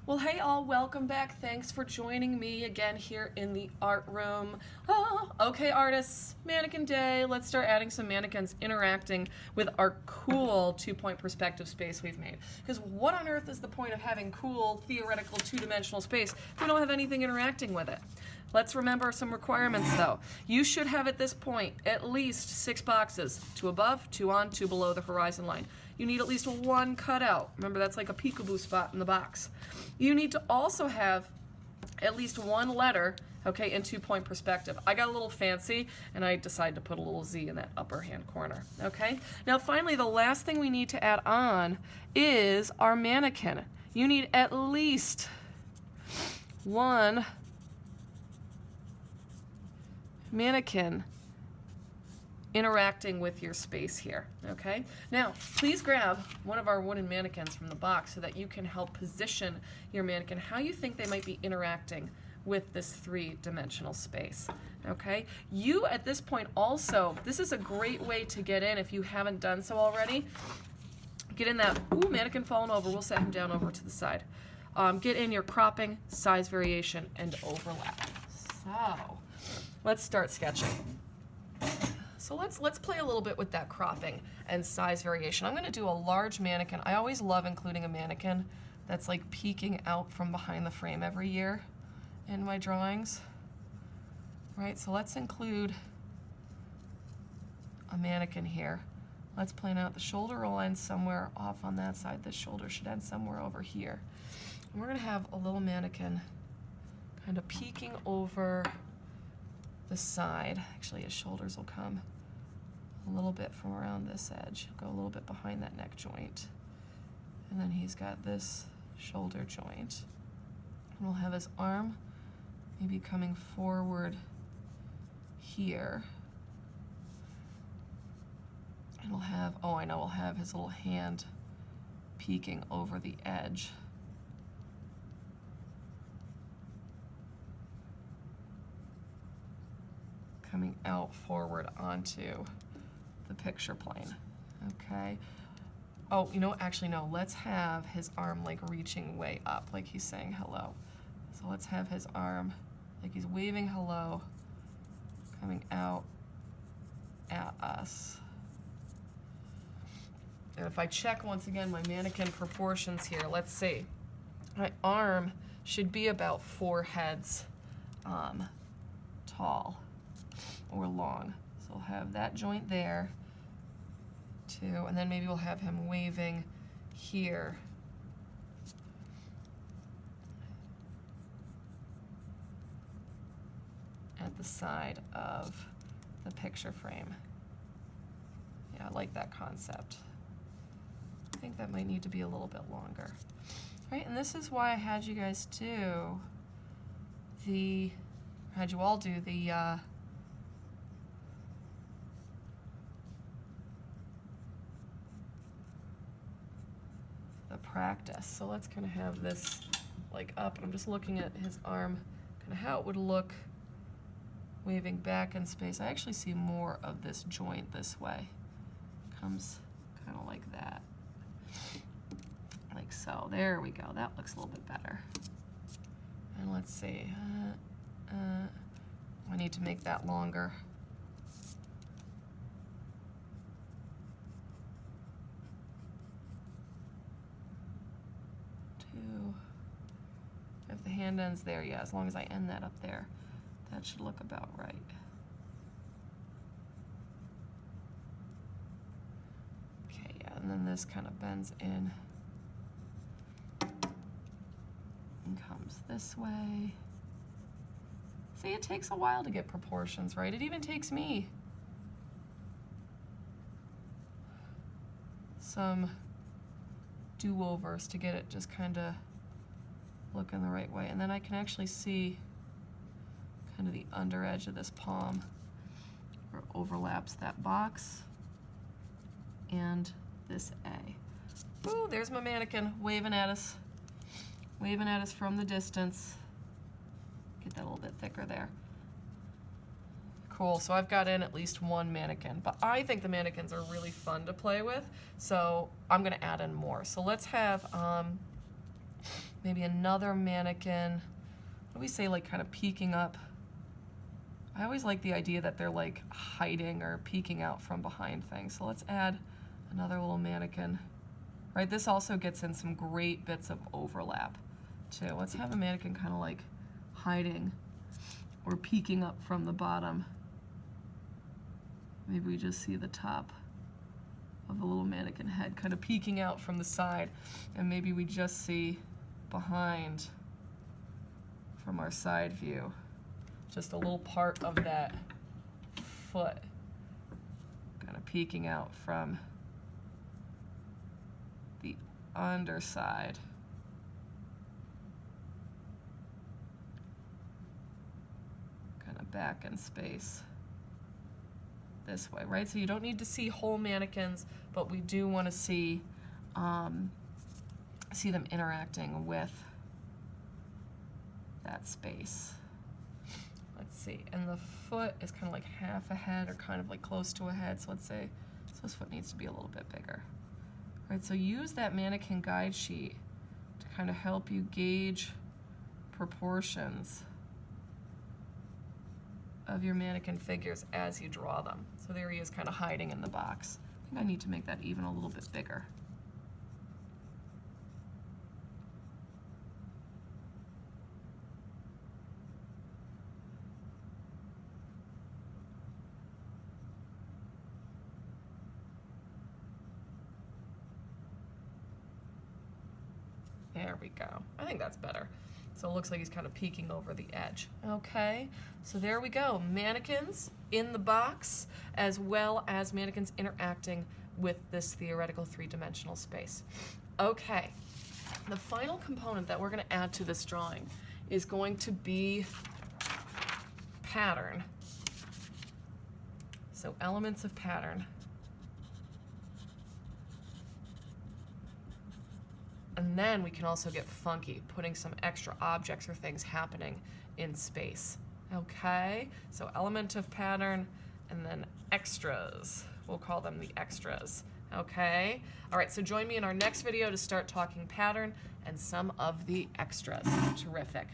Well, hey all, welcome back. Thanks for joining me again here in the art room. Okay, artists, mannequin day. Let's start adding some mannequins interacting with our cool 2-point perspective space we've made. Because what on earth is the point of having cool, theoretical, two-dimensional space if we don't have anything interacting with it? Let's remember some requirements though. You should have at this point at least 6 boxes, 2 above, 2 on, 2 below the horizon line. You need at least 1 cutout. Remember, that's like a peekaboo spot in the box. You need to also have at least 1 letter, okay, in 2-point perspective. I got a little fancy and I decided to put a little Z in that upper hand corner, okay? Now finally, the last thing we need to add on is our mannequin. You need at least 1 mannequin interacting with your space here, okay? Now, please grab one of our wooden mannequins from the box so that you can help position your mannequin how you think they might be interacting with this 3-dimensional space, okay? You, at this point also, this is a great way to get in if you haven't done so already. Get in that, ooh, mannequin falling over, we'll set him down over to the side. Get in your cropping, size variation, and overlap. So, let's start sketching. So let's play a little bit with that cropping and size variation. I'm going to do a large mannequin. I always love including a mannequin that's like peeking out from behind the frame every year in my drawings. Right, so let's include a mannequin here. Let's plan out the shoulder will end somewhere off on that side. This shoulder should end somewhere over here. And we're going to have a little mannequin kind of peeking over the side. Actually, his shoulders will come a little bit from around this edge. He'll go a little bit behind that neck joint. And then he's got this shoulder joint. And we'll have his arm maybe coming forward here. And we'll have, oh, I know, we'll have his little hand peeking over the edge. Coming out forward onto the picture plane, okay? Oh, you know, actually no, let's have his arm like reaching way up, like he's saying hello. So let's have his arm, like he's waving hello, coming out at us. And if I check once again my mannequin proportions here, let's see. My arm should be about 4 heads tall or long. So we'll have that joint there too, and then maybe we'll have him waving here. At the side of the picture frame. Yeah, I like that concept. I think that might need to be a little bit longer. Right, and this is why I had you guys do the, had you all do the practice. So let's kind of have this like up. I'm just looking at his arm, kind of how it would look waving back in space. I actually see more of this joint this way. Comes kind of like that. Like so. There we go. That looks a little bit better. And let's see. I need to make that longer. If the hand ends there, yeah, as long as I end that up there, that should look about right. Okay, yeah, and then this kind of bends in and comes this way. See, it takes a while to get proportions right. It even takes me some do-overs to get it just kind of looking the right way. And then I can actually see kind of the under edge of this palm where it overlaps that box and this A. Ooh, there's my mannequin waving at us from the distance. Get that a little bit thicker there. Cool, so I've got in at least 1 mannequin, but I think the mannequins are really fun to play with, so I'm gonna add in more. So let's have maybe another mannequin. What do we say, like kind of peeking up? I always like the idea that they're like hiding or peeking out from behind things. So let's add another little mannequin. Right, this also gets in some great bits of overlap too. Let's have a mannequin kind of like hiding or peeking up from the bottom. Maybe we just see the top of the little mannequin head kind of peeking out from the side, and maybe we just see behind from our side view just a little part of that foot kind of peeking out from the underside. Kind of back in space this way, right? So you don't need to see whole mannequins, but we do want to see them interacting with that space. Let's see, and the foot is kind of like half a head or kind of like close to a head, so let's say so this foot needs to be a little bit bigger. Right, so use that mannequin guide sheet to kind of help you gauge proportions of your mannequin figures as you draw them. So there he is kind of hiding in the box. I think I need to make that even a little bit bigger. There we go. I think that's better. So it looks like he's kind of peeking over the edge. Okay, so there we go. Mannequins in the box, as well as mannequins interacting with this theoretical three-dimensional space. Okay, the final component that we're going to add to this drawing is going to be pattern. So elements of pattern. And then we can also get funky, putting some extra objects or things happening in space. Okay, so element of pattern, and then extras. We'll call them the extras. Okay, all right, so join me in our next video to start talking pattern and some of the extras. Terrific.